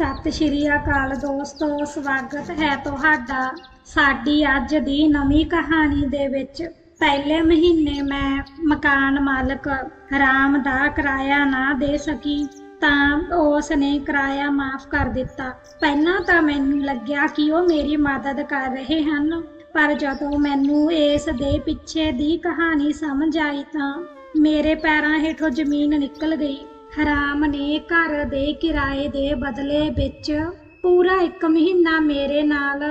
ਸਤਿ ਸ਼੍ਰੀ ਅਕਾਲ ਦੋਸਤੋ, ਸਵਾਗਤ ਹੈ ਤੁਹਾਡਾ ਸਾਡੀ ਅੱਜ ਦੀ ਨਵੀਂ ਕਹਾਣੀ ਦੇ ਵਿੱਚ। ਪਹਿਲੇ ਮਹੀਨੇ ਮੈਂ ਮਕਾਨ ਮਾਲਕ ਰਾਮ ਦਾ ਕਿਰਾਇਆ ਨਾ ਦੇ ਸਕੀ ਤਾਂ ਉਸ ਨੇ ਕਿਰਾਇਆ ਮਾਫ ਕਰ ਦਿੱਤਾ। ਪਹਿਲਾਂ ਤਾਂ ਮੈਨੂੰ ਲੱਗਿਆ ਕਿ ਉਹ ਮੇਰੀ ਮਦਦ ਕਰ ਰਹੇ ਹਨ, ਪਰ ਜਦੋਂ ਮੈਨੂੰ ਇਸ ਦੇ ਪਿੱਛੇ ਦੀ ਕਹਾਣੀ ਸਮਝ ਆਈ ਤਾਂ ਮੇਰੇ ਪੈਰਾਂ ਹੇਠੋਂ ਜ਼ਮੀਨ ਨਿਕਲ ਗਈ। ਰਾਮ ਨੇ ਘਰ ਦੇ ਕਿਰਾਏ ਦੇ ਬਦਲੇ ਵਿੱਚ ਪੂਰਾ 1 ਮਹੀਨਾ ਮੇਰੇ ਨਾਲ,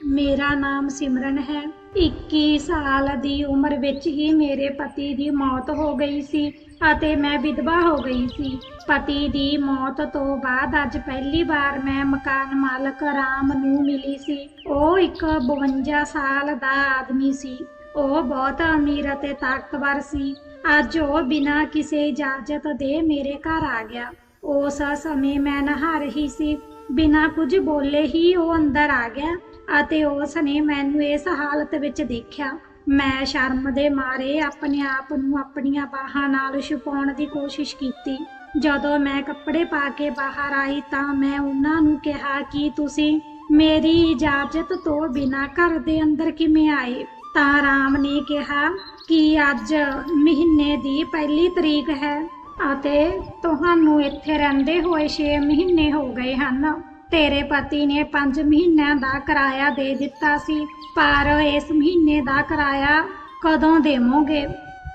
ਮੇਰਾ ਨਾਮ ਸਿਮਰਨ ਹੈ, 21 ਸਾਲ ਦੀ ਉਮਰ ਵਿੱਚ ਹੀ ਮੇਰੇ ਪਤੀ ਦੀ ਮੌਤ ਹੋ ਗਈ ਸੀ ਅਤੇ ਮੈਂ ਵਿਧਵਾ ਹੋ ਗਈ ਸੀ। ਪਤੀ ਦੀ ਮੌਤ ਤੋਂ ਬਾਅਦ ਅੱਜ ਪਹਿਲੀ ਵਾਰ ਮੈਂ ਮਕਾਨ ਮਾਲਕ ਰਾਮ ਨੂੰ ਮਿਲੀ ਸੀ। ਉਹ ਇੱਕ 52 ਸਾਲ ਦਾ ਆਦਮੀ ਸੀ। ਉਹ ਬਹੁਤ ਅਮੀਰ ਅਤੇ ਤਾਕਤਵਰ ਸੀ। ਅੱਜ ਉਹ ਬਿਨਾਂ ਕਿਸੇ ਇਜਾਜ਼ਤ ਦੇ ਮੇਰੇ ਘਰ ਆ ਗਿਆ। ਉਸ ਸਮੇਂ ਮੈਂ ਨਹਾ ਰਹੀ ਸੀ। ਬਿਨਾਂ ਕੁਝ ਬੋਲੇ ਹੀ ਉਹ ਅੰਦਰ ਆ ਗਿਆ ਅਤੇ ਉਸ ਨੇ ਮੈਨੂੰ ਇਸ ਹਾਲਤ ਵਿੱਚ ਦੇਖਿਆ। ਮੈਂ ਸ਼ਰਮ ਦੇ ਮਾਰੇ ਆਪਣੇ ਆਪ ਨੂੰ ਆਪਣੀਆਂ ਬਾਹਾਂ ਨਾਲ ਛੁਪਾਉਣ ਦੀ ਕੋਸ਼ਿਸ਼ ਕੀਤੀ। ਜਦੋਂ ਮੈਂ ਕੱਪੜੇ ਪਾ ਕੇ ਬਾਹਰ ਆਈ ਤਾਂ ਮੈਂ ਉਹਨਾਂ ਨੂੰ ਕਿਹਾ ਕਿ ਤੁਸੀਂ ਮੇਰੀ ਇਜਾਜ਼ਤ ਤੋਂ ਬਿਨਾਂ ਘਰ ਦੇ ਅੰਦਰ ਕਿਵੇਂ ਆਏ? ਤਾਂ ਰਾਮ ਨੇ ਕਿਹਾ ਕਿ ਅੱਜ ਮਹੀਨੇ ਦੀ 1 ਤਰੀਕ ਹੈ ਅਤੇ ਤੁਹਾਨੂੰ ਇੱਥੇ ਰਹਿੰਦੇ ਹੋਏ 6 ਮਹੀਨੇ ਹੋ ਗਏ ਹਨ। ਤੇਰੇ ਪਤੀ ਨੇ 5 ਮਹੀਨਿਆਂ ਦਾ ਕਿਰਾਇਆ ਦੇ ਦਿੱਤਾ ਸੀ, ਪਰ ਇਸ ਮਹੀਨੇ ਦਾ ਕਿਰਾਇਆ ਕਦੋਂ ਦੇਵੋਗੇ?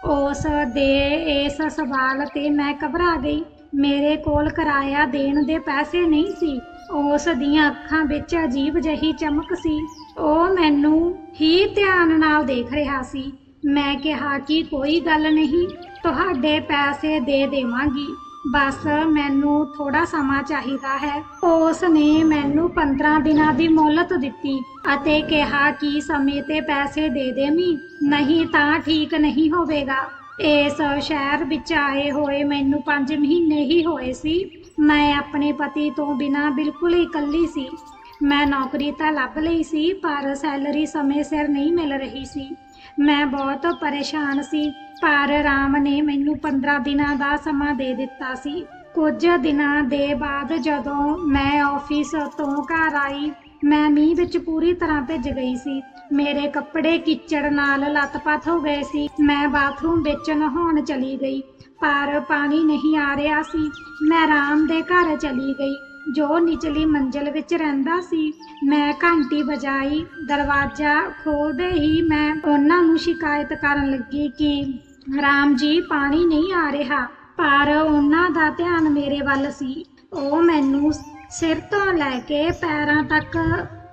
ਉਸ ਦੇ ਇਸ ਸਵਾਲ ਤੇ ਮੈਂ ਘਬਰਾ ਗਈ। ਮੇਰੇ ਕੋਲ ਕਿਰਾਇਆ ਦੇਣ ਦੇ ਪੈਸੇ ਨਹੀਂ ਸੀ। ਉਸ ਦੀਆਂ ਅੱਖਾਂ ਵਿੱਚ ਅਜੀਬ ਜਿਹੀ ਚਮਕ ਸੀ। ਉਹ ਮੈਨੂੰ ਹੀ ਧਿਆਨ ਨਾਲ ਦੇਖ ਰਿਹਾ ਸੀ। ਮੈਂ ਕਿਹਾ ਕਿ ਕੋਈ ਗੱਲ ਨਹੀਂ, ਤੁਹਾਡੇ ਪੈਸੇ ਦੇ ਦੇਵਾਂਗੀ, ਬਸ ਮੈਨੂੰ ਥੋੜਾ ਸਮਾਂ ਚਾਹੀਦਾ ਹੈ। ਉਸ ਨੇ ਮੈਨੂੰ 15 ਦਿਨਾਂ ਦੀ ਮੋਹਲਤ ਦਿੱਤੀ ਅਤੇ ਕਿਹਾ ਕਿ ਸਮੇਂ ਤੇ ਪੈਸੇ ਦੇ ਦੇਵੀਂ, ਨਹੀਂ ਤਾਂ ਠੀਕ ਨਹੀਂ ਹੋਵੇਗਾ। ਇਸ ਸ਼ਹਿਰ ਵਿੱਚ ਆਏ ਹੋਏ ਮੈਨੂੰ 5 ਮਹੀਨੇ ਹੀ ਹੋਏ ਸੀ। ਮੈਂ ਆਪਣੇ ਪਤੀ ਤੋਂ ਬਿਨਾਂ ਬਿਲਕੁਲ ਇਕੱਲੀ ਸੀ। ਮੈਂ ਨੌਕਰੀ ਤਾਂ ਲੱਭ ਲਈ ਸੀ, ਪਰ ਸੈਲਰੀ ਸਮੇਂ ਸਿਰ ਨਹੀਂ ਮਿਲ ਰਹੀ ਸੀ। ਮੈਂ ਬਹੁਤ ਪਰੇਸ਼ਾਨ ਸੀ, ਪਰ ਰਾਮ ਨੇ ਮੈਨੂੰ 15 ਦਿਨਾਂ ਦਾ ਸਮਾਂ ਦੇ ਦਿੱਤਾ ਸੀ। ਕੁਝ ਦਿਨਾਂ ਦੇ ਬਾਅਦ ਜਦੋਂ ਮੈਂ ਆਫਿਸ ਤੋਂ ਘਰ ਆਈ, ਮੈਂ ਮੀਂਹ ਵਿੱਚ ਪੂਰੀ ਤਰ੍ਹਾਂ ਭਿੱਜ ਗਈ ਸੀ। ਮੇਰੇ ਕੱਪੜੇ ਕੀਚੜ ਨਾਲ ਲੱਤ-ਪੱਤ ਹੋ ਗਏ ਸੀ। ਮੈਂ ਬਾਥਰੂਮ ਵਿੱਚ ਨਹਾਉਣ ਚਲੀ ਗਈ, ਪਰ ਪਾਣੀ ਨਹੀਂ ਆ ਰਿਹਾ ਸੀ। ਮੈਂ ਰਾਮ ਦੇ ਘਰ ਚਲੀ ਗਈ, ਜੋ ਨਿਚਲੀ ਮੰਜ਼ਿਲ ਵਿੱਚ ਰਹਿੰਦਾ ਸੀ। ਮੈਂ ਘੰਟੀ ਵਜਾਈ। ਦਰਵਾਜ਼ਾ ਖੋਲ੍ਹਦੇ ਹੀ ਮੈਂ ਉਹਨਾਂ ਨੂੰ ਸ਼ਿਕਾਇਤ ਕਰਨ ਲੱਗੀ ਕਿ ਰਾਮ ਜੀ, ਪਾਣੀ ਨਹੀਂ ਆ ਰਿਹਾ, ਪਰ ਉਹਨਾਂ ਦਾ ਧਿਆਨ ਮੇਰੇ ਵੱਲ ਸੀ। ਉਹ ਮੈਨੂੰ ਸਿਰ ਤੋਂ ਲੈ ਕੇ ਪੈਰਾਂ ਤੱਕ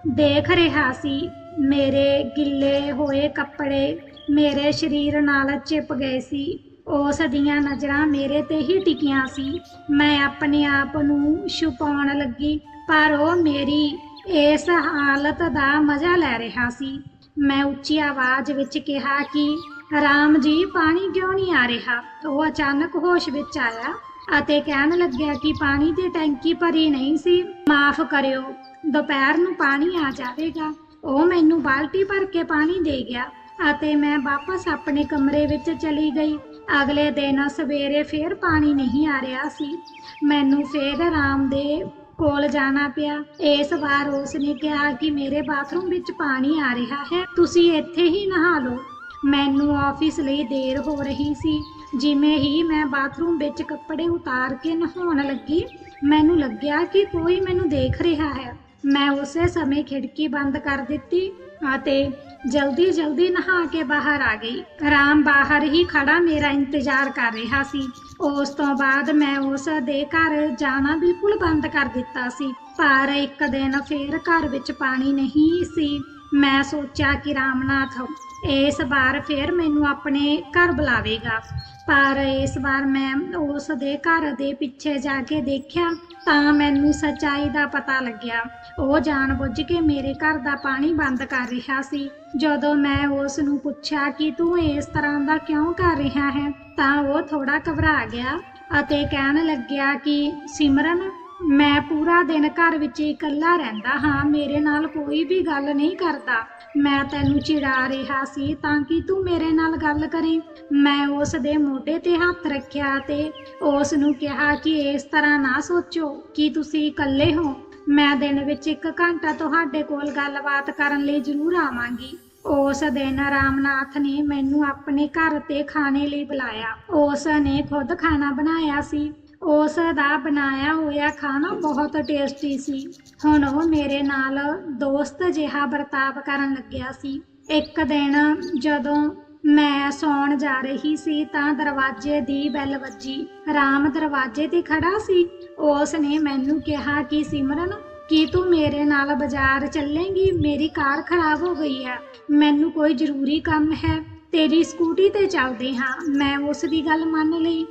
ਦੇਖ ਰਿਹਾ ਸੀ। ਮੇਰੇ ਗਿੱਲੇ ਹੋਏ ਕੱਪੜੇ ਮੇਰੇ ਸਰੀਰ ਨਾਲ ਚਿਪ ਗਏ ਸੀ। ਉਸ ਦੀਆਂ ਨਜ਼ਰਾਂ ਮੇਰੇ ਤੇ ਹੀ ਟਿਕੀਆਂ ਸੀ। ਮੈਂ ਆਪਣੇ ਆਪ ਨੂੰ ਛੁਪਾਉਣ ਲੱਗੀ, ਪਰ ਉਹ ਮੇਰੀ ਇਸ ਹਾਲਤ ਦਾ ਮਜ਼ਾ ਲੈ ਰਿਹਾ ਸੀ। ਮੈਂ ਉੱਚੀ ਆਵਾਜ਼ ਵਿੱਚ ਕਿਹਾ ਕਿ ਰਾਮ ਜੀ, ਪਾਣੀ ਕਿਉਂ ਨਹੀਂ ਆ ਰਿਹਾ? ਉਹ ਅਚਾਨਕ ਹੋਸ਼ ਵਿੱਚ ਆਇਆ ਅਤੇ ਕਹਿਣ ਲੱਗਿਆ ਕਿ ਪਾਣੀ ਦੀ ਟੈਂਕੀ ਭਰੀ ਨਹੀਂ ਸੀ, ਮਾਫ਼ ਕਰਿਓ, ਦੁਪਹਿਰ ਨੂੰ ਪਾਣੀ ਆ ਜਾਵੇਗਾ। ਉਹ ਮੈਨੂੰ ਬਾਲਟੀ ਭਰ ਕੇ ਪਾਣੀ ਦੇ ਗਿਆ ਅਤੇ ਮੈਂ ਵਾਪਸ ਆਪਣੇ ਕਮਰੇ ਵਿੱਚ ਚਲੀ ਗਈ। ਅਗਲੇ ਦਿਨ ਸਵੇਰੇ ਫੇਰ ਪਾਣੀ ਨਹੀਂ ਆ ਰਿਹਾ ਸੀ। ਮੈਨੂੰ ਫੇਰ ਰਾਮ ਦੇ ਕੋਲ ਜਾਣਾ ਪਿਆ। ਇਸ ਵਾਰ ਉਸ ਨੇ ਕਿਹਾ ਕਿ ਮੇਰੇ ਬਾਥਰੂਮ ਵਿੱਚ ਪਾਣੀ ਆ ਰਿਹਾ ਹੈ, ਤੁਸੀਂ ਇੱਥੇ ਹੀ ਨਹਾ ਲਓ। ਮੈਨੂੰ ਆਫਿਸ ਲਈ ਦੇਰ ਹੋ ਰਹੀ ਸੀ। ਜਿਵੇਂ ਹੀ ਮੈਂ ਬਾਥਰੂਮ ਵਿੱਚ ਕੱਪੜੇ ਉਤਾਰ ਕੇ ਨਹਾਉਣ ਲੱਗੀ, ਮੈਨੂੰ ਲੱਗਿਆ ਕਿ ਕੋਈ ਮੈਨੂੰ ਦੇਖ ਰਿਹਾ ਹੈ। ਮੈਂ ਉਸੇ ਸਮੇਂ ਖਿੜਕੀ ਬੰਦ ਕਰ ਦਿੱਤੀ ਅਤੇ ਜਲਦੀ ਨਹਾ ਕੇ ਬਾਹਰ ਆ ਗਈ। ਰਾਮ ਬਾਹਰ ਹੀ ਖੜਾ ਮੇਰਾ ਇੰਤਜ਼ਾਰ ਕਰ ਰਿਹਾ ਸੀ। ਉਸ ਤੋਂ ਬਾਅਦ ਮੈਂ ਉਸ ਦੇ ਘਰ ਜਾਣਾ ਬਿਲਕੁਲ ਬੰਦ ਕਰ ਦਿੱਤਾ ਸੀ। ਪਰ ਇੱਕ ਦਿਨ ਫੇਰ ਘਰ ਵਿੱਚ ਪਾਣੀ ਨਹੀਂ ਸੀ। ਮੈਂ ਸੋਚਿਆ ਕਿ ਰਾਮਨਾਥ ਇਸ ਵਾਰ ਫੇਰ ਮੈਨੂੰ ਆਪਣੇ ਘਰ ਬੁਲਾਵੇਗਾ, ਪਰ ਇਸ ਵਾਰ ਮੈਂ ਉਸ ਦੇ ਘਰ ਦੇ ਪਿੱਛੇ ਜਾ ਕੇ ਦੇਖਿਆ ਤਾਂ ਮੈਨੂੰ ਸੱਚਾਈ ਦਾ ਪਤਾ ਲੱਗਿਆ। ਉਹ ਜਾਣਬੁੱਝ ਕੇ ਮੇਰੇ ਘਰ ਦਾ ਪਾਣੀ ਬੰਦ ਕਰ ਰਿਹਾ ਸੀ। ਜਦੋਂ ਮੈਂ ਉਸ ਨੂੰ ਪੁੱਛਿਆ ਕਿ ਤੂੰ ਇਸ ਤਰ੍ਹਾਂ ਦਾ ਕਿਉਂ ਕਰ ਰਿਹਾ ਹੈ, ਤਾਂ ਉਹ ਥੋੜਾ ਘਬਰਾ ਗਿਆ ਅਤੇ ਕਹਿਣ ਲੱਗਿਆ ਕਿ ਸਿਮਰਨ, ਮੈਂ ਪੂਰਾ ਦਿਨ ਘਰ ਵਿੱਚ ਇਕੱਲਾ ਰਹਿੰਦਾ ਹਾਂ, ਮੇਰੇ ਨਾਲ ਕੋਈ ਵੀ ਗੱਲ ਨਹੀਂ ਕਰਦਾ। ਮੈਂ ਤੈਨੂੰ ਚਿੜਾ ਰਿਹਾ ਸੀ ਤਾਂ ਕਿ ਤੂੰ ਮੇਰੇ ਨਾਲ ਗੱਲ ਕਰੇ। ਮੈਂ ਉਸ ਦੇ ਮੋਢੇ ਤੇ ਹੱਥ ਰੱਖਿਆ ਤੇ ਉਸ ਨੂੰ ਕਿਹਾ ਕਿ ਇਸ ਤਰ੍ਹਾਂ ਨਾ ਸੋਚੋ ਕਿ ਤੁਸੀਂ ਇਕੱਲੇ ਹੋ। ਮੈਂ ਦਿਨ ਵਿੱਚ 1 ਘੰਟਾ ਤੁਹਾਡੇ ਕੋਲ ਗੱਲਬਾਤ ਕਰਨ ਲਈ ਜ਼ਰੂਰ ਆਵਾਂਗੀ। ਉਸ ਦਿਨ ਰਾਮਨਾਥ ਨੇ ਮੈਨੂੰ ਆਪਣੇ ਘਰ ਤੇ ਖਾਣੇ ਲਈ ਬੁਲਾਇਆ। ਉਸ ਨੇ ਖੁਦ ਖਾਣਾ ਬਣਾਇਆ ਸੀ। ਉਸ ਦਾ ਬਣਾਇਆ ਹੋਇਆ ਖਾਣਾ ਬਹੁਤ ਟੇਸਟੀ ਸੀ। ਹੁਣ ਉਹ ਮੇਰੇ ਨਾਲ ਦੋਸਤ ਜਿਹਾ ਵਰਤਾਵ ਕਰਨ ਲੱਗਿਆ ਸੀ। ਇੱਕ ਦਿਨ ਜਦੋਂ ਮੈਂ ਸੌਣ ਜਾ ਰਹੀ ਸੀ ਤਾਂ ਦਰਵਾਜ਼ੇ ਦੀ ਬੈਲ ਵੱਜੀ। ਰਾਮ ਦਰਵਾਜ਼ੇ ਤੇ ਖੜਾ ਸੀ। ਉਸ ਨੇ ਮੈਨੂੰ ਕਿਹਾ ਕਿ ਸਿਮਰਨ, ਕੀ ਤੂੰ ਮੇਰੇ ਨਾਲ ਬਾਜ਼ਾਰ ਚੱਲੇਂਗੀ? ਮੇਰੀ ਕਾਰ ਖਰਾਬ ਹੋ ਗਈ ਹੈ, ਮੈਨੂੰ ਕੋਈ ਜ਼ਰੂਰੀ ਕੰਮ ਹੈ, ਤੇਰੀ ਸਕੂਟੀ ਤੇ ਚੱਲਦੇ ਹਾਂ। ਮੈਂ ਉਸ ਦੀ ਗੱਲ ਮੰਨ ਲਈ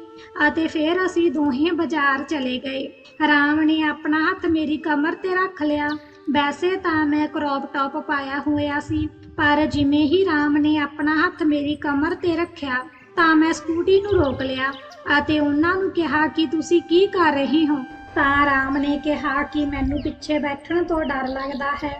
ਅਤੇ ਫਿਰ ਅਸੀਂ ਦੋਹੇ ਬਾਜ਼ਾਰ ਚਲੇ ਗਏ। ਰਾਮ ਨੇ ਆਪਣਾ ਹੱਥ ਮੇਰੀ ਕਮਰ ਤੇ ਰੱਖ ਲਿਆ। ਵੈਸੇ ਤਾਂ ਮੈਂ ਕਰੌਪ ਟੌਪ ਪਾਇਆ ਹੋਇਆ ਸੀ, ਪਰ ਜਿਵੇਂ ਹੀ ਰਾਮ ਨੇ ਆਪਣਾ ਹੱਥ ਮੇਰੀ ਕਮਰ ਤੇ ਰੱਖਿਆ ਤਾਂ ਮੈਂ ਸਕੂਟੀ ਨੂੰ ਰੋਕ ਲਿਆ ਅਤੇ ਉਹਨਾਂ ਨੂੰ ਕਿਹਾ ਕਿ ਤੁਸੀਂ ਕੀ ਕਰ ਰਹੇ ਹੋ? ਤਾਂ ਰਾਮ ਨੇ ਕਿਹਾ ਕਿ ਮੈਨੂੰ ਪਿੱਛੇ ਬੈਠਣ ਤੋਂ ਡਰ ਲੱਗਦਾ ਹੈ,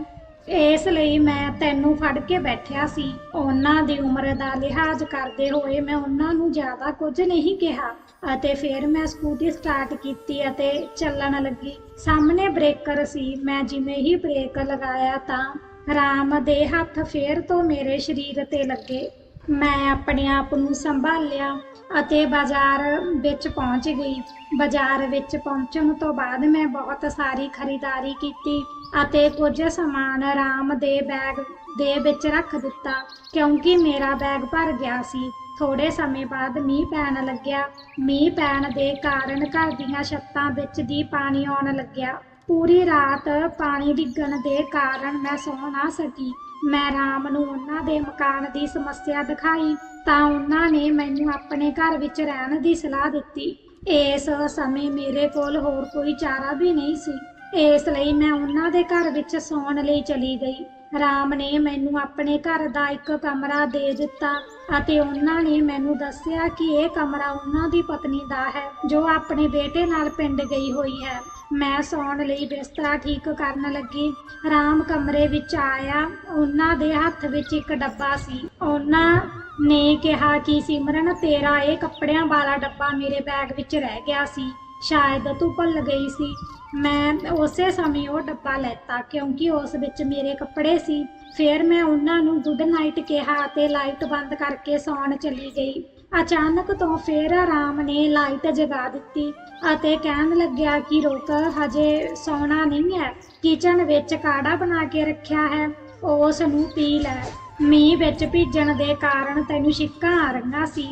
ਇਸ ਲਈ ਮੈਂ ਤੈਨੂੰ ਫੜ ਕੇ ਬੈਠਿਆ ਸੀ। ਉਹਨਾਂ ਦੀ ਉਮਰ ਦਾ ਲਿਹਾਜ਼ ਕਰਦੇ ਹੋਏ ਮੈਂ ਉਹਨਾਂ ਨੂੰ ਜ਼ਿਆਦਾ ਕੁਝ ਨਹੀਂ ਕਿਹਾ ਅਤੇ ਫਿਰ ਮੈਂ ਸਕੂਟੀ ਸਟਾਰਟ ਕੀਤੀ ਅਤੇ ਚੱਲਣ ਲੱਗੀ। ਸਾਹਮਣੇ ਬ੍ਰੇਕਰ ਸੀ। ਮੈਂ ਜਿਵੇਂ ਹੀ ਬ੍ਰੇਕ ਲਗਾਇਆ ਤਾਂ ਰਾਮ ਦੇ ਹੱਥ ਫੇਰ ਤੋਂ ਮੇਰੇ ਸਰੀਰ ਤੇ ਲੱਗੇ। ਮੈਂ ਆਪਣੇ ਆਪ ਨੂੰ ਸੰਭਾਲਿਆ ਅਤੇ ਬਾਜ਼ਾਰ ਵਿੱਚ ਪਹੁੰਚ ਗਈ। ਬਾਜ਼ਾਰ ਵਿੱਚ ਪਹੁੰਚਣ ਤੋਂ ਬਾਅਦ ਮੈਂ ਬਹੁਤ ਸਾਰੀ ਖਰੀਦਾਰੀ ਕੀਤੀ ਅਤੇ ਕੁਝ ਸਮਾਨ ਰਾਮ ਦੇ ਬੈਗ ਦੇ ਵਿੱਚ ਰੱਖ ਦਿੱਤਾ ਕਿਉਂਕਿ ਮੇਰਾ ਬੈਗ ਭਰ ਗਿਆ ਸੀ। ਥੋੜੇ ਸਮੇਂ ਬਾਅਦ ਮੀਂਹ ਪੈਣ ਲੱਗਿਆ। ਮੀਂਹ ਪੈਣ ਦੇ ਕਾਰਨ ਘਰ ਦੀਆਂ ਛੱਤਾਂ ਵਿੱਚ ਦੀ ਪਾਣੀ ਆਉਣ ਲੱਗਿਆ। ਪੂਰੀ ਰਾਤ ਪਾਣੀ ਡਿੱਗਣ ਦੇ ਕਾਰਨ ਮੈਂ ਸੌ ਨਾ ਸਕੀ। ਮੈਂ ਰਾਮ ਨੂੰ ਉਹਨਾਂ ਦੇ ਮਕਾਨ ਦੀ ਸਮੱਸਿਆ ਦਿਖਾਈ ਤਾਂ ਉਹਨਾਂ ਨੇ ਮੈਨੂੰ ਆਪਣੇ ਘਰ ਵਿੱਚ ਰਹਿਣ ਦੀ ਸਲਾਹ ਦਿੱਤੀ। ਇਸ ਸਮੇਂ ਮੇਰੇ ਕੋਲ ਹੋਰ ਕੋਈ ਚਾਰਾ ਵੀ ਨਹੀਂ ਸੀ, ਇਸ ਲਈ ਮੈਂ ਉਹਨਾਂ ਦੇ ਘਰ ਵਿੱਚ ਸੌਣ ਲਈ ਚਲੀ ਗਈ। ਰਾਮ ਨੇ ਮੈਨੂੰ ਆਪਣੇ ਘਰ ਦਾ ਇੱਕ ਕਮਰਾ ਦੇ ਦਿੱਤਾ ਅਤੇ ਉਹਨਾਂ ਨੇ ਮੈਨੂੰ ਦੱਸਿਆ ਕਿ ਇਹ ਕਮਰਾ ਉਹਨਾਂ ਦੀ ਪਤਨੀ ਦਾ ਹੈ ਜੋ ਆਪਣੇ ਬੇਟੇ ਨਾਲ ਪਿੰਡ ਗਈ ਹੋਈ ਹੈ। ਮੈਂ ਸੌਣ ਲਈ ਬਿਸਤਰਾ ਠੀਕ ਕਰਨ ਲੱਗੀ। ਰਾਮ ਕਮਰੇ ਵਿੱਚ ਆਇਆ। ਉਹਨਾਂ ਦੇ ਹੱਥ ਵਿੱਚ ਇੱਕ ਡੱਬਾ ਸੀ। ਉਹਨਾਂ ਨੇ ਕਿਹਾ ਕਿ ਸਿਮਰਨ, ਤੇਰਾ ਇਹ ਕੱਪੜਿਆਂ ਵਾਲਾ ਡੱਬਾ ਮੇਰੇ ਬੈਗ ਵਿੱਚ ਰਹਿ ਗਿਆ ਸੀ, ਸ਼ਾਇਦ ਤੂੰ ਭੁੱਲ ਗਈ ਸੀ। ਮੈਂ ਉਸੇ ਸਮੇਂ ਉਹ ਡੱਬਾ ਲੈਤਾ ਕਿਉਂਕਿ ਉਸ ਵਿੱਚ ਮੇਰੇ ਕੱਪੜੇ ਸੀ। ਫਿਰ ਮੈਂ ਉਹਨਾਂ ਨੂੰ ਗੁੱਡ ਨਾਈਟ ਕਿਹਾ ਅਤੇ ਲਾਈਟ ਬੰਦ ਕਰਕੇ ਸੌਣ ਚਲੀ ਗਈ। ਅਚਾਨਕ ਤੋਂ ਫਿਰ ਰਾਮ ਨੇ ਲਾਈਟ ਜਗਾ ਦਿੱਤੀ ਅਤੇ ਕਹਿਣ ਲੱਗਿਆ ਕਿ ਰੁਕ, ਹਜੇ ਸੌਣਾ ਨਹੀਂ ਹੈ, ਕਿਚਨ ਵਿੱਚ ਕਾੜਾ ਬਣਾ ਕੇ ਰੱਖਿਆ ਹੈ, ਉਸ ਨੂੰ ਪੀ ਲੈ। ਮੀਂਹ ਵਿੱਚ ਭਿੱਜਣ ਦੇ ਕਾਰਨ ਤੈਨੂੰ ਛਿੱਕਾਂ ਆ ਰਹੀਆਂ ਸੀ,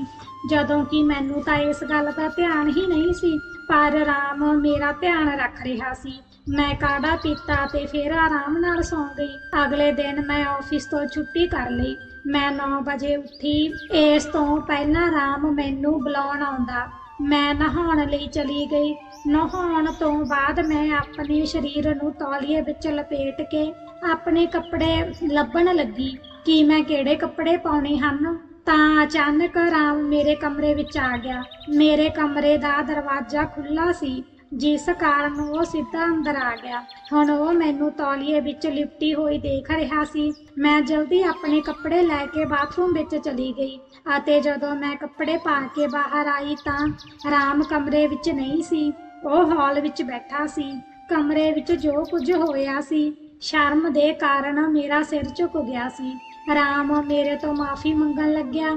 ਜਦੋਂ ਕਿ ਮੈਨੂੰ ਤਾਂ ਇਸ ਗੱਲ ਦਾ ਧਿਆਨ ਹੀ ਨਹੀਂ ਸੀ, ਪਰ ਰਾਮ ਮੇਰਾ ਧਿਆਨ ਰੱਖ ਰਿਹਾ ਸੀ। ਮੈਂ ਕਾੜਾ ਪੀਤਾ ਤੇ ਫਿਰ ਆਰਾਮ ਨਾਲ ਸੌਂ ਗਈ। ਅਗਲੇ ਦਿਨ ਮੈਂ ਆਫਿਸ ਤੋਂ ਛੁੱਟੀ ਕਰ ਲਈ। ਮੈਂ 9 ਵਜੇ ਉੱਠੀ। ਇਸ ਤੋਂ ਪਹਿਲਾਂ ਰਾਮ ਮੈਨੂੰ ਬੁਲਾਉਣ ਆਉਂਦਾ। ਮੈਂ ਨਹਾਉਣ ਲਈ ਚਲੀ ਗਈ। ਨਹਾਉਣ ਤੋਂ ਬਾਅਦ ਮੈਂ ਆਪਣੇ ਸਰੀਰ ਨੂੰ ਤੌਲੀਏ ਵਿੱਚ ਲਪੇਟ ਕੇ ਆਪਣੇ ਕੱਪੜੇ ਲੱਭਣ ਲੱਗੀ ਕਿ ਮੈਂ ਕਿਹੜੇ ਕੱਪੜੇ ਪਾਉਣੇ ਹਨ ਤਾਂ ਅਚਾਨਕ ਰਾਮ ਮੇਰੇ ਕਮਰੇ ਵਿੱਚ ਆ ਗਿਆ। ਮੇਰੇ ਕਮਰੇ ਦਾ ਦਰਵਾਜ਼ਾ ਖੁੱਲ੍ਹਾ ਸੀ, ਜਿਸ ਕਾਰਨ ਉਹ ਸਿੱਧਾ ਅੰਦਰ ਆ ਗਿਆ। ਹੁਣ ਉਹ ਮੈਨੂੰ ਤੌਲੀਏ ਵਿੱਚ ਲਿਪਟੀ ਹੋਈ ਦੇਖ ਰਿਹਾ ਸੀ। ਮੈਂ ਜਲਦੀ ਆਪਣੇ ਕੱਪੜੇ ਲੈ ਕੇ ਬਾਥਰੂਮ ਵਿੱਚ ਚਲੀ ਗਈ ਅਤੇ ਜਦੋਂ ਮੈਂ ਕੱਪੜੇ ਪਾ ਕੇ ਬਾਹਰ ਆਈ ਤਾਂ ਰਾਮ ਕਮਰੇ ਵਿੱਚ ਨਹੀਂ ਸੀ, ਉਹ ਹਾਲ ਵਿੱਚ ਬੈਠਾ ਸੀ। ਕਮਰੇ ਵਿੱਚ ਜੋ ਕੁਝ ਹੋਇਆ ਸੀ, ਸ਼ਰਮ ਦੇ ਕਾਰਨ ਮੇਰਾ ਸਿਰ ਝੁਕ ਗਿਆ ਸੀ। ਰਾਮ ਮੇਰੇ ਤੋਂ ਮਾਫੀ ਮੰਗਣ ਲੱਗਿਆ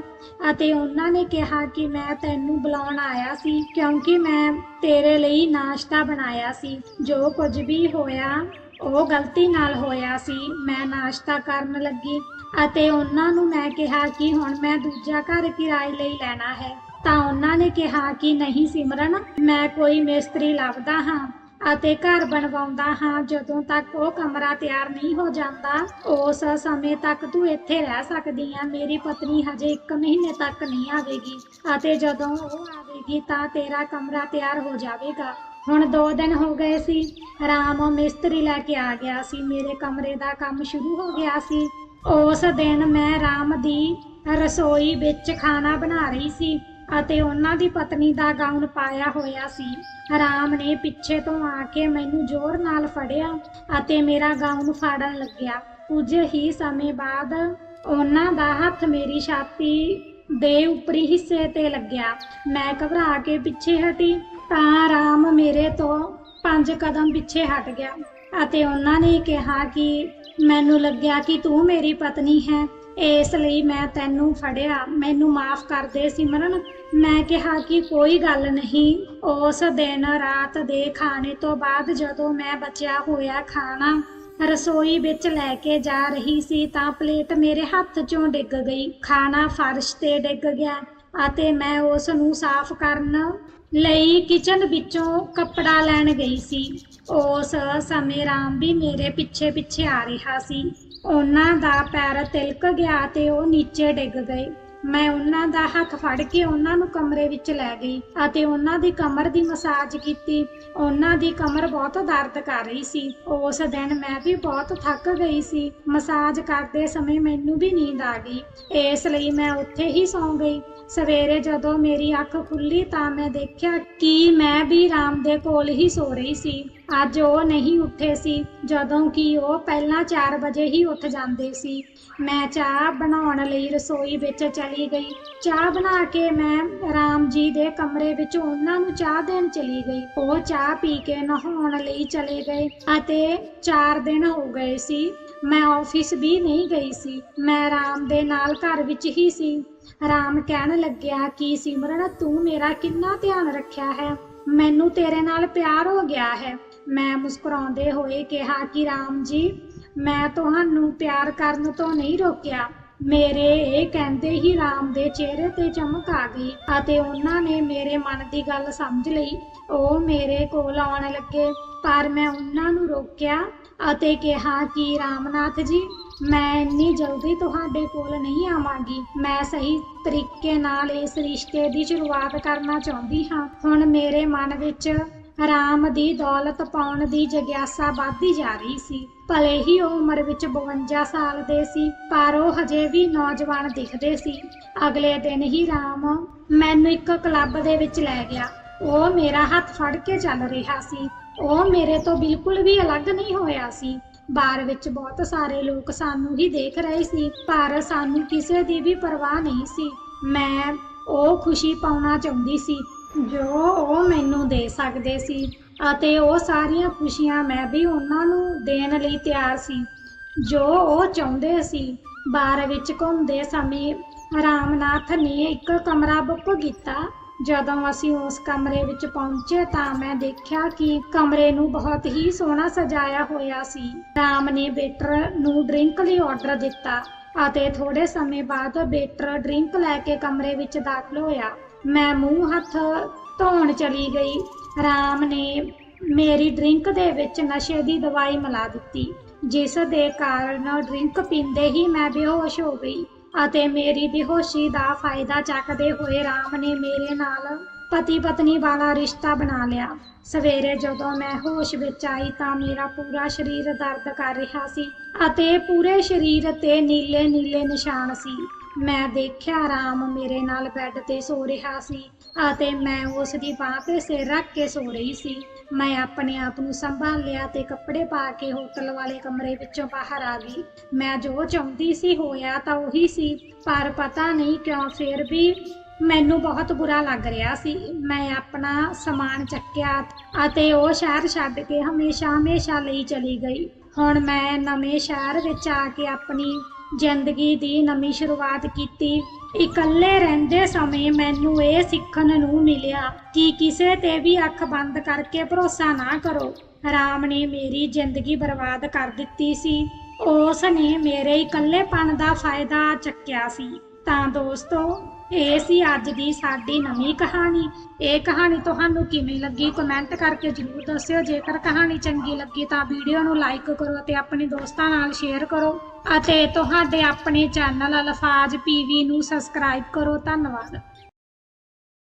ਅਤੇ ਉਹਨਾਂ ਨੇ ਕਿਹਾ ਕਿ ਮੈਂ ਤੈਨੂੰ ਬੁਲਾਉਣ ਆਇਆ ਸੀ ਕਿਉਂਕਿ ਮੈਂ ਤੇਰੇ ਲਈ ਨਾਸ਼ਤਾ ਬਣਾਇਆ ਸੀ। ਜੋ ਕੁਝ ਵੀ ਹੋਇਆ ਉਹ ਗਲਤੀ ਨਾਲ ਹੋਇਆ ਸੀ। ਮੈਂ ਨਾਸ਼ਤਾ ਕਰਨ ਲੱਗੀ ਅਤੇ ਉਹਨਾਂ ਨੂੰ ਮੈਂ ਕਿਹਾ ਕਿ ਹੁਣ ਮੈਂ ਦੂਜਾ ਘਰ ਕਿਰਾਏ ਲਈ ਲੈਣਾ ਹੈ ਤਾਂ ਉਹਨਾਂ ਨੇ ਕਿਹਾ ਕਿ ਨਹੀਂ ਸਿਮਰਨ, ਮੈਂ ਕੋਈ ਮਿਸਤਰੀ ਲੱਭਦਾ ਹਾਂ ਅਤੇ ਘਰ ਬਣਵਾਉਂਦਾ ਹਾਂ। ਜਦੋਂ ਤੱਕ ਉਹ ਕਮਰਾ ਤਿਆਰ ਨਹੀਂ ਹੋ ਜਾਂਦਾ ਉਸ ਸਮੇਂ ਤੱਕ ਤੂੰ ਇੱਥੇ ਰਹਿ ਸਕਦੀ ਹੈ। ਮੇਰੀ ਪਤਨੀ ਹਜੇ 1 ਮਹੀਨੇ ਤੱਕ ਨਹੀਂ ਆਵੇਗੀ ਅਤੇ ਜਦੋਂ ਉਹ ਆਵੇਗੀ ਤਾਂ ਤੇਰਾ ਕਮਰਾ ਤਿਆਰ ਹੋ ਜਾਵੇਗਾ। ਹੁਣ 2 ਦਿਨ ਹੋ ਗਏ ਸੀ। ਰਾਮ ਮਿਸਤਰੀ ਲੈ ਕੇ ਆ ਗਿਆ ਸੀ। ਮੇਰੇ ਕਮਰੇ ਦਾ ਕੰਮ ਸ਼ੁਰੂ ਹੋ ਗਿਆ ਸੀ। ਉਸ ਦਿਨ ਮੈਂ ਰਾਮ ਦੀ ਰਸੋਈ ਵਿੱਚ ਖਾਣਾ ਬਣਾ ਰਹੀ ਸੀ ਅਤੇ ਉਹਨਾਂ ਦੀ ਪਤਨੀ ਦਾ ਗਾਊਨ ਪਾਇਆ ਹੋਇਆ ਸੀ। ਰਾਮ ਨੇ ਪਿੱਛੇ ਤੋਂ ਆ ਕੇ ਮੈਨੂੰ ਜ਼ੋਰ ਨਾਲ ਫੜਿਆ ਅਤੇ ਮੇਰਾ ਗਾਊਨ ਫਾੜਨ ਲੱਗਿਆ। ਕੁਝ ਹੀ ਸਮੇਂ ਬਾਅਦ ਉਹਨਾਂ ਦਾ ਹੱਥ ਮੇਰੀ ਛਾਤੀ ਦੇ ਉੱਪਰੀ ਹਿੱਸੇ ਤੇ ਲੱਗਿਆ। ਮੈਂ ਘਬਰਾ ਕੇ ਪਿੱਛੇ ਹਟੀ ਤਾਂ ਰਾਮ ਮੇਰੇ ਤੋਂ 5 ਕਦਮ ਪਿੱਛੇ ਹਟ ਗਿਆ। ਅਤੇ ਉਹਨਾਂ ਨੇ ਕਿਹਾ ਕਿ ਮੈਨੂੰ ਲੱਗਿਆ ਕਿ ਤੂੰ ਮੇਰੀ ਪਤਨੀ ਹੈ, ਇਸ ਲਈ ਮੈਂ ਤੈਨੂੰ ਫੜਿਆ, ਮੈਨੂੰ ਮਾਫ ਕਰ ਦੇ ਸਿਮਰਨ। ਮੈਂ ਕਿਹਾ ਕਿ ਕੋਈ ਗੱਲ ਨਹੀਂ। ਉਸ ਦਿਨ ਰਾਤ ਦੇ ਖਾਣੇ ਤੋਂ ਬਾਅਦ ਜਦੋਂ ਮੈਂ ਬਚਿਆ ਹੋਇਆ ਖਾਣਾ ਰਸੋਈ ਵਿੱਚ ਲੈ ਕੇ ਜਾ ਰਹੀ ਸੀ ਤਾਂ ਪਲੇਟ ਮੇਰੇ ਹੱਥ 'ਚੋਂ ਡਿੱਗ ਗਈ। ਖਾਣਾ ਫਰਸ਼ ਤੇ ਡਿੱਗ ਗਿਆ ਅਤੇ ਮੈਂ ਉਸ ਨੂੰ ਸਾਫ਼ ਕਰਨ ਲਈ ਕਿਚਨ ਵਿੱਚੋਂ ਕੱਪੜਾ ਲੈਣ ਗਈ ਸੀ। ਉਸ ਸਮੇਂ ਰਾਮ ਵੀ ਮੇਰੇ ਪਿੱਛੇ ਪਿੱਛੇ ਆ ਰਿਹਾ ਸੀ। ਉਹਨਾਂ ਦਾ ਪੈਰ ਤਿਲਕ ਗਿਆ ਤੇ ਉਹ ਨੀਚੇ ਡਿੱਗ ਗਏ। ਮੈਂ ਉਹਨਾਂ ਦਾ ਹੱਥ ਫੜ ਕੇ ਉਹਨਾਂ ਨੂੰ ਕਮਰੇ ਵਿੱਚ ਲੈ ਗਈ ਅਤੇ ਉਹਨਾਂ ਦੀ ਕਮਰ ਦੀ ਮਸਾਜ ਕੀਤੀ। ਉਹਨਾਂ ਦੀ ਕਮਰ ਬਹੁਤ ਦਰਦ ਕਰ ਰਹੀ ਸੀ। ਉਸ ਦਿਨ ਮੈਂ ਵੀ ਬਹੁਤ ਥੱਕ ਗਈ ਸੀ। ਮਸਾਜ ਕਰਦੇ ਸਮੇਂ ਮੈਨੂੰ ਵੀ ਨੀਂਦ ਆ ਗਈ, ਇਸ ਲਈ ਮੈਂ ਉੱਥੇ ਹੀ ਸੌਂ ਗਈ। ਸਵੇਰੇ ਜਦੋਂ ਮੇਰੀ ਅੱਖ ਖੁੱਲੀ ਤਾਂ ਮੈਂ ਦੇਖਿਆ ਕਿ ਮੈਂ ਵੀ ਰਾਮ ਦੇ ਕੋਲ ਹੀ ਸੋ ਰਹੀ ਸੀ। ਅੱਜ ਉਹ ਨਹੀਂ ਉੱਠੇ ਸੀ, ਜਦੋਂ ਕਿ ਉਹ ਪਹਿਲਾਂ 4 ਵਜੇ ਹੀ ਉੱਠ ਜਾਂਦੇ ਸੀ। ਮੈਂ ਚਾਹ ਬਣਾਉਣ ਲਈ ਰਸੋਈ ਵਿੱਚ ਚਲੀ ਗਈ। ਚਾਹ ਬਣਾ ਕੇ ਮੈਂ ਰਾਮ ਜੀ ਦੇ ਕਮਰੇ ਵਿੱਚ ਉਹਨਾਂ ਨੂੰ ਚਾਹ ਦੇਣ ਚਲੀ ਗਈ। ਉਹ ਚਾਹ ਪੀ ਕੇ ਨਹਾਉਣ ਲਈ ਚਲੇ ਗਏ ਅਤੇ 4 ਦਿਨ ਹੋ ਗਏ ਸੀ। ਮੈਂ ਆਫਿਸ ਵੀ ਨਹੀਂ ਗਈ ਸੀ, ਮੈਂ ਰਾਮ ਦੇ ਨਾਲ ਘਰ ਵਿੱਚ ਹੀ ਸੀ। ਰਾਮ ਕਹਿਣ ਲੱਗਿਆ ਕਿ ਸਿਮਰਨ, ਤੂੰ ਮੇਰਾ ਕਿੰਨਾ ਧਿਆਨ ਰੱਖਿਆ ਹੈ, ਮੈਨੂੰ ਤੇਰੇ ਨਾਲ ਪਿਆਰ ਹੋ ਗਿਆ ਹੈ। ਮੈਂ ਮੁਸਕਰਾਉਂਦੇ ਹੋਏ ਕਿਹਾ ਕਿ ਰਾਮ ਜੀ, ਮੈਂ ਤੁਹਾਨੂੰ ਪਿਆਰ ਕਰਨ ਤੋਂ ਨਹੀਂ ਰੋਕਿਆ। ਮੇਰੇ ਇਹ ਕਹਿੰਦੇ ਹੀ ਰਾਮ ਦੇ ਚਿਹਰੇ ਤੇ ਚਮਕ ਆ ਗਈ ਅਤੇ ਉਹਨਾਂ ਨੇ ਮੇਰੇ ਮਨ ਦੀ ਗੱਲ ਸਮਝ ਲਈ। ਉਹ ਮੇਰੇ ਕੋਲ ਆਉਣ ਲੱਗੇ ਪਰ ਮੈਂ ਉਹਨਾਂ ਨੂੰ ਰੋਕਿਆ ਅਤੇ ਕਿਹਾ ਕਿ ਰਾਮਨਾਥ ਜੀ, ਮੈਂ ਇੰਨੀ ਜਲਦੀ ਤੁਹਾਡੇ ਕੋਲ ਨਹੀਂ ਆਵਾਂਗੀ। ਮੈਂ ਸਹੀ ਤਰੀਕੇ ਨਾਲ ਇਸ ਰਿਸ਼ਤੇ ਦੀ ਸ਼ੁਰੂਆਤ ਕਰਨਾ ਚਾਹੁੰਦੀ ਹਾਂ। ਹੁਣ ਮੇਰੇ ਮਨ ਵਿੱਚ ਰਾਮ ਦੀ ਦੌਲਤ ਪਾਉਣ ਦੀ ਜਿਗਿਆਸਾ ਵੱਧਦੀ ਜਾ ਰਹੀ ਸੀ। ਭਲੇ ਹੀ ਉਹ ਉਮਰ ਵਿੱਚ 52 ਸਾਲ ਦੇ ਸੀ, ਪਰ ਉਹ ਹਜੇ ਵੀ ਨੌਜਵਾਨ ਦਿਖਦੇ ਸੀ। ਅਗਲੇ ਦਿਨ ਹੀ ਰਾਮ ਮੈਨੂੰ ਇੱਕ ਕਲੱਬ ਦੇ ਵਿੱਚ ਲੈ ਗਿਆ। ਉਹ ਮੇਰਾ ਹੱਥ ਫੜ ਕੇ ਚੱਲ ਰਿਹਾ ਸੀ। ਉਹ ਮੇਰੇ ਤੋਂ ਬਿਲਕੁਲ ਵੀ ਅਲੱਗ ਨਹੀਂ ਹੋਇਆ ਸੀ। ਬਾਰ ਵਿੱਚ ਬਹੁਤ ਸਾਰੇ ਲੋਕ ਸਾਨੂੰ ਹੀ ਦੇਖ ਰਹੇ ਸੀ, ਪਰ ਸਾਨੂੰ ਕਿਸੇ ਦੀ ਵੀ ਪਰਵਾਹ ਨਹੀਂ ਸੀ। ਮੈਂ ਉਹ ਖੁਸ਼ੀ ਪਾਉਣਾ ਚਾਹੁੰਦੀ ਸੀ ਜੋ ਉਹ ਮੈਨੂੰ ਦੇ ਸਕਦੇ ਸੀ ਅਤੇ ਉਹ ਸਾਰੀਆਂ ਖੁਸ਼ੀਆਂ ਮੈਂ ਵੀ ਉਹਨਾਂ ਨੂੰ ਦੇਣ ਲਈ ਤਿਆਰ ਸੀ ਜੋ ਉਹ ਚਾਹੁੰਦੇ ਸੀ। ਬਾਰ ਵਿੱਚ ਘੁੰਮਦੇ ਸਮੇਂ ਰਾਮਨਾਥ ਨੇ ਇੱਕ ਕਮਰਾ ਬੁੱਕ ਕੀਤਾ। ਜਦੋਂ ਅਸੀਂ ਉਸ ਕਮਰੇ ਵਿੱਚ ਪਹੁੰਚੇ ਤਾਂ ਮੈਂ ਦੇਖਿਆ ਕਿ ਕਮਰੇ ਨੂੰ ਬਹੁਤ ਹੀ ਸੋਹਣਾ ਸਜਾਇਆ ਹੋਇਆ ਸੀ। ਰਾਮ ਨੇ ਵੇਟਰ ਨੂੰ ਡਰਿੰਕ ਲਈ ਆਰਡਰ ਦਿੱਤਾ ਅਤੇ ਥੋੜੇ ਸਮੇਂ ਬਾਅਦ ਵੇਟਰ ਡਰਿੰਕ ਲੈ ਕੇ ਕਮਰੇ ਵਿੱਚ ਦਾਖਲ ਹੋਇਆ। ਮੈਂ ਮੂੰਹ ਹੱਥ ਧੋਣ ਚਲੀ ਗਈ। ਰਾਮ ਨੇ ਮੇਰੀ ਡਰਿੰਕ ਦੇ ਵਿੱਚ ਨਸ਼ੇ ਦੀ ਦਵਾਈ ਮਿਲਾ ਦਿੱਤੀ, ਜਿਸ ਦੇ ਕਾਰਨ ਡਰਿੰਕ ਪੀਂਦੇ ਹੀ ਮੈਂ ਬੇਹੋਸ਼ ਹੋ ਗਈ ਅਤੇ ਮੇਰੀ ਬੇਹੋਸ਼ੀ ਦਾ ਫਾਇਦਾ ਚੱਕਦੇ ਹੋਏ ਰਾਮ ਨੇ ਮੇਰੇ ਨਾਲ ਪਤੀ ਪਤਨੀ ਵਾਲਾ ਰਿਸ਼ਤਾ ਬਣਾ ਲਿਆ। ਸਵੇਰੇ ਜਦੋਂ ਮੈਂ ਹੋਸ਼ ਵਿੱਚ ਆਈ ਤਾਂ ਮੇਰਾ ਪੂਰਾ ਸਰੀਰ ਦਰਦ ਕਰ ਰਿਹਾ ਸੀ ਅਤੇ ਪੂਰੇ ਸਰੀਰ ਤੇ ਨੀਲੇ ਨੀਲੇ ਨਿਸ਼ਾਨ ਸੀ। ਮੈਂ ਦੇਖਿਆ ਰਾਮ ਮੇਰੇ ਨਾਲ ਬੈੱਡ ਤੇ ਸੋ ਰਿਹਾ ਸੀ ਅਤੇ ਮੈਂ ਉਸ ਦੀ ਬਾਂਹ ਤੇ ਸਿਰ ਰੱਖ ਕੇ ਸੋ ਰਹੀ ਸੀ। ਮੈਂ ਆਪਣੇ ਆਪ ਨੂੰ ਸੰਭਾਲਿਆ ਤੇ ਕੱਪੜੇ ਪਾ ਕੇ ਹੋਟਲ ਵਾਲੇ ਕਮਰੇ ਵਿੱਚੋਂ ਬਾਹਰ ਆ ਗਈ। ਮੈਂ ਜੋ ਚਾਹੁੰਦੀ ਸੀ ਹੋਇਆ ਤਾਂ ਉਹੀ ਸੀ, ਪਰ ਪਤਾ ਨਹੀਂ ਕਿਉਂ ਫਿਰ ਵੀ ਮੈਨੂੰ ਬਹੁਤ ਬੁਰਾ ਲੱਗ ਰਿਹਾ ਸੀ। ਮੈਂ ਆਪਣਾ ਸਮਾਨ ਚੱਕਿਆ ਅਤੇ ਉਹ ਸ਼ਹਿਰ ਛੱਡ ਕੇ ਹਮੇਸ਼ਾ ਲਈ ਚਲੀ ਗਈ। ਹੁਣ ਮੈਂ ਨਵੇਂ ਸ਼ਹਿਰ ਵਿੱਚ ਆ ਕੇ ਆਪਣੀ ਜ਼ਿੰਦਗੀ ਦੀ ਨਵੀਂ ਸ਼ੁਰੂਆਤ ਕੀਤੀ। ਇਕੱਲੇ ਰਹਿੰਦੇ ਸਮੇਂ ਮੈਨੂੰ ਇਹ ਸਿੱਖਣ ਨੂੰ ਮਿਲਿਆ ਕਿ ਕਿਸੇ ਤੇ ਵੀ ਅੱਖ ਬੰਦ ਕਰਕੇ ਭਰੋਸਾ ਨਾ ਕਰੋ। ਰਾਮ ਨੇ ਮੇਰੀ ਜ਼ਿੰਦਗੀ ਬਰਬਾਦ ਕਰ ਦਿੱਤੀ ਸੀ। ਉਸ ਨੇ ਮੇਰੇ ਇਕੱਲੇਪਣ ਦਾ ਫਾਇਦਾ ਚੱਕਿਆ ਸੀ। ਤਾਂ ਦੋਸਤੋ, ਇਹ ਸੀ ਅੱਜ ਦੀ ਸਾਡੀ ਨਵੀਂ ਕਹਾਣੀ। ਇਹ ਕਹਾਣੀ ਤੁਹਾਨੂੰ ਕਿਵੇਂ ਲੱਗੀ ਕਮੈਂਟ ਕਰਕੇ ਜ਼ਰੂਰ ਦੱਸਿਓ। ਜੇਕਰ ਕਹਾਣੀ ਚੰਗੀ ਲੱਗੀ ਤਾਂ ਵੀਡੀਓ ਨੂੰ ਲਾਈਕ ਕਰੋ ਅਤੇ ਆਪਣੇ ਦੋਸਤਾਂ ਨਾਲ ਸ਼ੇਅਰ ਕਰੋ ਅਤੇ ਤੁਹਾਡੇ ਆਪਣੇ ਚੈਨਲ ਅਲਫਾਜ਼ PV ਨੂੰ ਸਬਸਕ੍ਰਾਈਬ ਕਰੋ। ਧੰਨਵਾਦ।